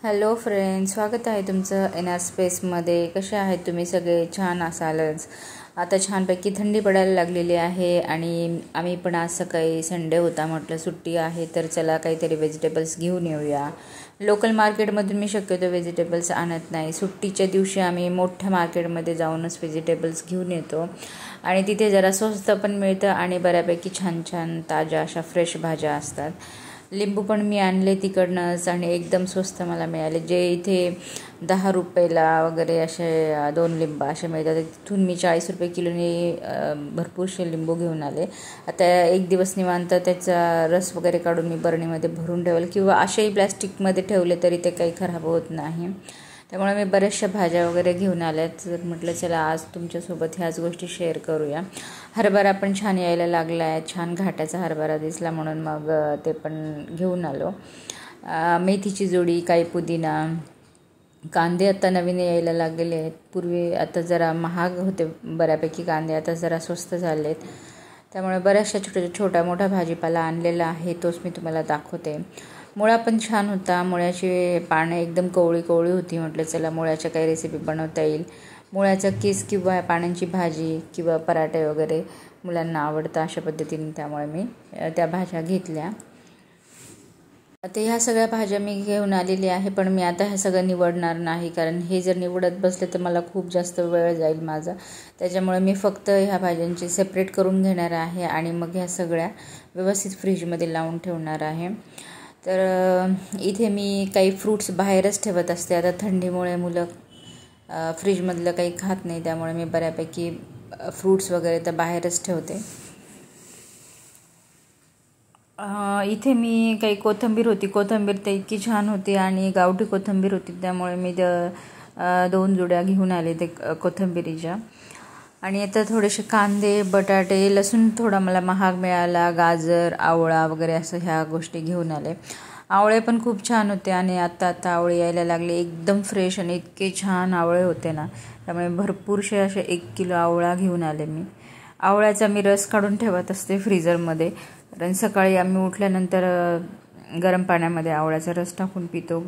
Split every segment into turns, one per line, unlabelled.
Hello friends, स्वागत आहे तुमचं एनआर स्पेसमध्ये. कसे आहेत तुम्ही सगळे? छान असालच. आता छानपैकी थंडी पडायला लागलेली आहे आणि आम्ही पण आज सकाळी संडे होता, म्हटलं सुट्टी आहे तर चला काहीतरी व्हेजिटेबल्स घेऊन येऊया. लोकल मार्केटमधून मी शक्यतो व्हेजिटेबल्स आणत नाही. सुट्टीच्या दिवशी आम्ही मोठ्या मार्केटमध्ये जाऊनच व्हेजिटेबल्स घेऊन येतो आणि तिथे जरा स्वस्त पण मिळतं आणि बऱ्यापैकी छान छान ताज्या अशा फ्रेश भाज्या असतात. लिंबू पण मी आणले तिकडनंच आणि एकदम स्वस्त मला मिळाले. जे इथे 10 रुपयाला वगैरे असे 2 लिंबू असे मिळतात, तिथून मी 40 रुपये किलोने भरपूरसे लिंबू घेऊन आले. आता एक दिवस निवांत त्याचा रस वगैरे काढून मी बरणीमध्ये भरून ठेवलं किंवा असेही प्लॅस्टिकमध्ये ठेवले तरी ते काही खराब होत नाही. त्यामुळे मी बऱ्याचशा भाज्या वगैरे घेऊन आल्यात. तर म्हटलं चला आज तुमच्यासोबत ह्याच गोष्टी शेअर करूया. हरभरा पण छान यायला लागला आहे, छान घाटाचा हरभरा दिसला म्हणून मग ते पण घेऊन आलो. मेथीची जोडी, काही पुदिना, कांदे आता नवीन यायला लागलेले आहेत. पूर्वी आता जरा महाग होते बऱ्यापैकी कांदे, आता जरा स्वस्त झाले आहेत. त्यामुळे बऱ्याचशा छोट्या मोठ्या भाजीपाला आणलेला आहे, तोच मी तुम्हाला दाखवते. मुळा पण छान होता. मुळ्याची पानं एकदम कवळी कवळी होती. म्हटलं चला मुळ्याच्या काही रेसिपी बनवता येईल. मुळ्याचा किस किंवा पानांची भाजी किंवा पराठे वगैरे मुलांना आवडतं अशा पद्धतीने, त्यामुळे मी त्या भाज्या घेतल्या. आता ह्या सगळ्या भाज्या मी घेऊन आलेली आहे, पण मी आता ह्या सगळं निवडणार नाही, कारण हे जर निवडत बसले तर मला खूप जास्त वेळ जाईल माझा. त्याच्यामुळे मी फक्त ह्या भाज्यांची सेपरेट करून घेणार आहे आणि मग ह्या सगळ्या व्यवस्थित फ्रीजमध्ये लावून ठेवणार आहे. तर इथे मी काही फ्रूट्स बाहेरच ठेवत असते. आता थंडीमुळे मुलं फ्रीजमधलं काही खात नाही, त्यामुळे मी बऱ्यापैकी फ्रूट्स वगैरे तर बाहेरच ठेवते. इथे मी काही कोथिंबीर होती, कोथिंबीर तर इतकी छान होती आणि गावठी कोथिंबीर होती, त्यामुळे मी 2 जुड्या घेऊन आले ते कोथिंबीरीच्या. आणि आता थोडेसे कांदे, बटाटे, लसूण थोडा मला महाग मिळाला, गाजर, आवळा वगैरे असं ह्या गोष्टी घेऊन आले. आवळे पण खूप छान होते आणि आता आवळे यायला लागले, एकदम फ्रेश आणि इतके छान आवळे होते ना, त्यामुळे भरपूरसे असे 1 किलो आवळा घेऊन आले मी. आवळ्याचा मी रस काढून ठेवत असते फ्रीजरमध्ये, कारण सकाळी आम्ही उठल्यानंतर गरम पाण्यामध्ये आवळ्याचा रस टाकून पितो.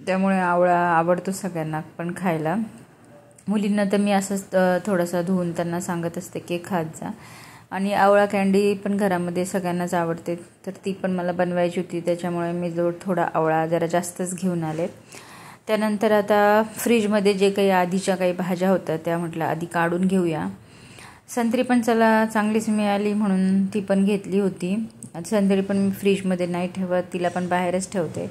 त्यामुळे आवळा आवडतो सगळ्यांना पण खायला. मुलींना तर मी असंच थोडासा धुवून त्यांना सांगत असते की खात जा. आणि आवळा कँडी पण घरामध्ये सगळ्यांनाच आवडते, तर ती पण मला बनवायची होती, त्याच्यामुळे मी थोडा आवळा जरा जास्तच घेऊन आले. त्यानंतर आता फ्रीजमध्ये जे काही आधीच्या काही भाज्या होत्या त्या म्हटलं आधी काढून घेऊया. संत्री पण चला चांगलीच मिळाली म्हणून ती पण घेतली होती. संत्री पण मी फ्रीजमध्ये नाही ठेवत, तिला पण बाहेरच ठेवते.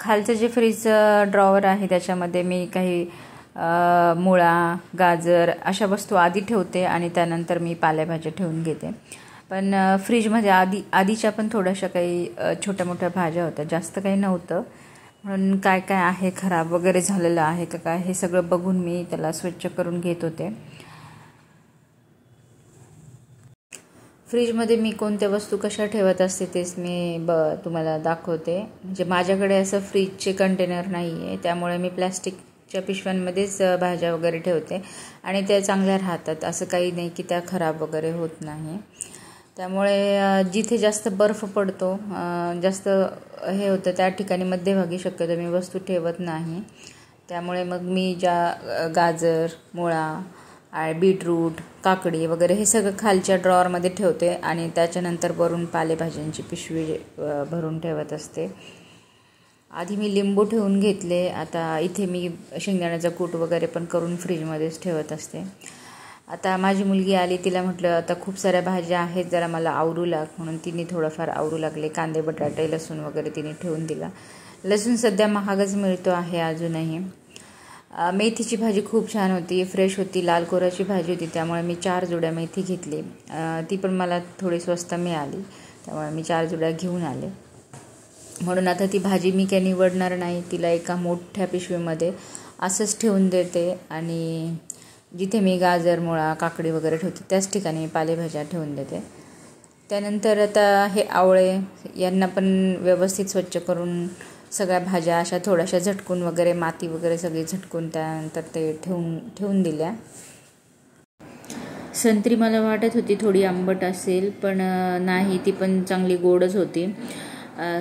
खालचं जे फ्रीजचं ड्रॉवर आहे त्याच्यामध्ये मी काही मुळा, गाजर अशा वस्तू आधी ठेवते आणि त्यानंतर मी पालेभाज्या ठेवून घेते. पण फ्रीजमध्ये आधीच्या पण थोड्याशा काही छोट्या मोठ्या भाज्या होत्या, जास्त काही नव्हतं, म्हणून काय काय आहे खराब वगैरे झालेलं आहे का काय हे सगळं बघून मी त्याला स्वच्छ करून घेत होते. फ्रीजमध्ये मी कोणत्या वस्तू कशा ठेवत असते तेच मी तुम्हाला दाखवते. म्हणजे माझ्याकडे असं फ्रीजचे कंटेनर नाही आहे, त्यामुळे मी प्लॅस्टिकच्या पिशव्यांमध्येच भाज्या वगैरे ठेवते आणि त्या चांगल्या राहतात. असं काही नाही की त्या खराब वगैरे होत नाही. त्यामुळे जिथे जास्त बर्फ पडतो, जास्त हे होतं, त्या ठिकाणी मध्यभागी शक्यतो मी वस्तू ठेवत नाही. त्यामुळे मग मी ज्या गाजर, मुळा, बीटरूट, काकडी वगैरे हे सगळं खालच्या ड्रॉवरमध्ये ठेवते आणि त्याच्यानंतर वरून पालेभाज्यांची पिशवी भरून ठेवत असते. आधी मी लिंबू ठेवून घेतले. आता इथे मी शेंगदाण्याचा कूट वगैरे पण करून फ्रीजमध्येच ठेवत असते. आता माझी मुलगी आली, तिला म्हटलं आता खूप साऱ्या भाज्या आहेत, जरा मला आवरू लाग, म्हणून तिने थोडंफार आवरू लागले. कांदे, बटाटे, लसूण वगैरे तिने ठेवून दिला. लसूण सध्या महागच मिळतो आहे अजूनही. मेथीची भाजी खूप छान होती, फ्रेश होती, लाल कोराची भाजी होती, त्यामुळे मी 4 जुड्या मेथी घेतली. ती पण मला थोडी स्वस्त मिळाली, त्यामुळे मी 4 जुड्या घेऊन आले. म्हणून आता ती भाजी मी काही निवडणार नाही, तिला एका मोठ्या पिशवीमध्ये असंच ठेवून देते आणि जिथे मी गाजर, मुळा, काकडी वगैरे ठेवते त्याच ठिकाणी मी पालेभाज्या ठेवून देते. त्यानंतर आता हे आवळे यांना पण व्यवस्थित स्वच्छ करून सगळ्या भाज्या अशा थोड्याशा झटकून वगैरे, माती वगैरे सगळी झटकून त्यानंतर ते ठेवून दिल्या. संत्री मला वाटत होती थोडी आंबट असेल, पण नाही, ती पण चांगली गोडच होती.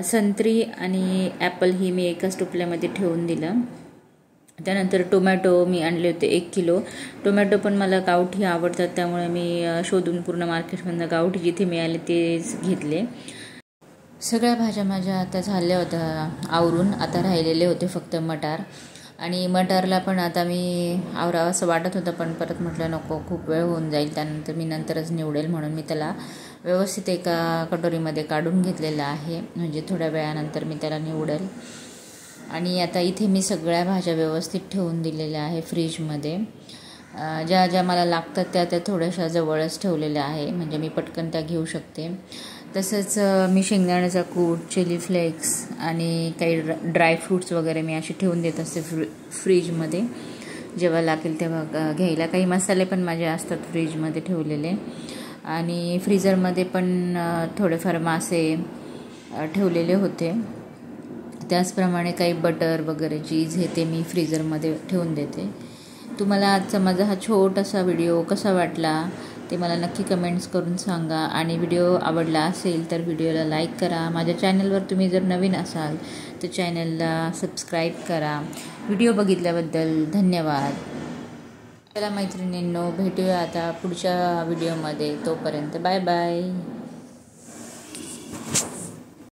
संत्री आणि ॲपल ही मी एकाच टोपल्यामध्ये ठेवून दिलं. त्यानंतर टोमॅटो मी आणले होते 1 किलो. टोमॅटो पण मला गावठी आवडतात, त्यामुळे मी शोधून पूर्ण मार्केटमधनं गावठी जिथे मिळाले तेच घेतले. सगळ्या भाज्या माझ्या आता झाल्या होत्या आवरून. आता राहिलेले होते फक्त मटार, आणि मटारला पण आता मी आवरावं असं वाटत होतं, पण परत म्हटलं नको, खूप वेळ होऊन जाईल, त्यानंतर मी नंतरच निवडेल, म्हणून मी त्याला व्यवस्थित एका कटोरीमध्ये काढून घेतलेलं आहे, म्हणजे थोड्या वेळानंतर मी त्याला निवडेल. आणि आता इथे मी सगळ्या भाज्या व्यवस्थित ठेवून दिलेल्या आहे फ्रीजमध्ये. ज्या ज्या मला लागतात त्या थोड्याशा जवळच ठेवलेल्या आहे, म्हणजे मी पटकन त्या घेऊ शकते. तसंच मी शेंगदाण्याचा कूट, चिली फ्लेक्स आणि काही ड्रायफ्रूट्स वगैरे मी असे ठेवून देत असते फ्रीजमध्ये, जेव्हा लागेल तेव्हा घ्यायला. काही मसाले पण माझे असतात फ्रीजमध्ये ठेवलेले. आणि फ्रीझरमध्ये पण थोडेफार मासे ठेवलेले होते. त्याचप्रमाणे काही बटर वगैरे, चीज हे ते मी फ्रीझरमध्ये ठेवून देते. तुम्हाला आजचा माझा हा छोटासा व्हिडिओ कसा वाटला ते मला नक्की कमेंट्स करून सांगा. आणि व्हिडिओ आवडला असेल तर व्हिडिओला लाईक करा. माझ्या चॅनलवर तुम्ही जर नवीन असाल तर चॅनलला सबस्क्राईब करा. व्हिडिओ बघितल्याबद्दल धन्यवाद. चला मैत्रिणींनो, भेटूया आता पुढच्या व्हिडिओमध्ये. तोपर्यंत बाय बाय.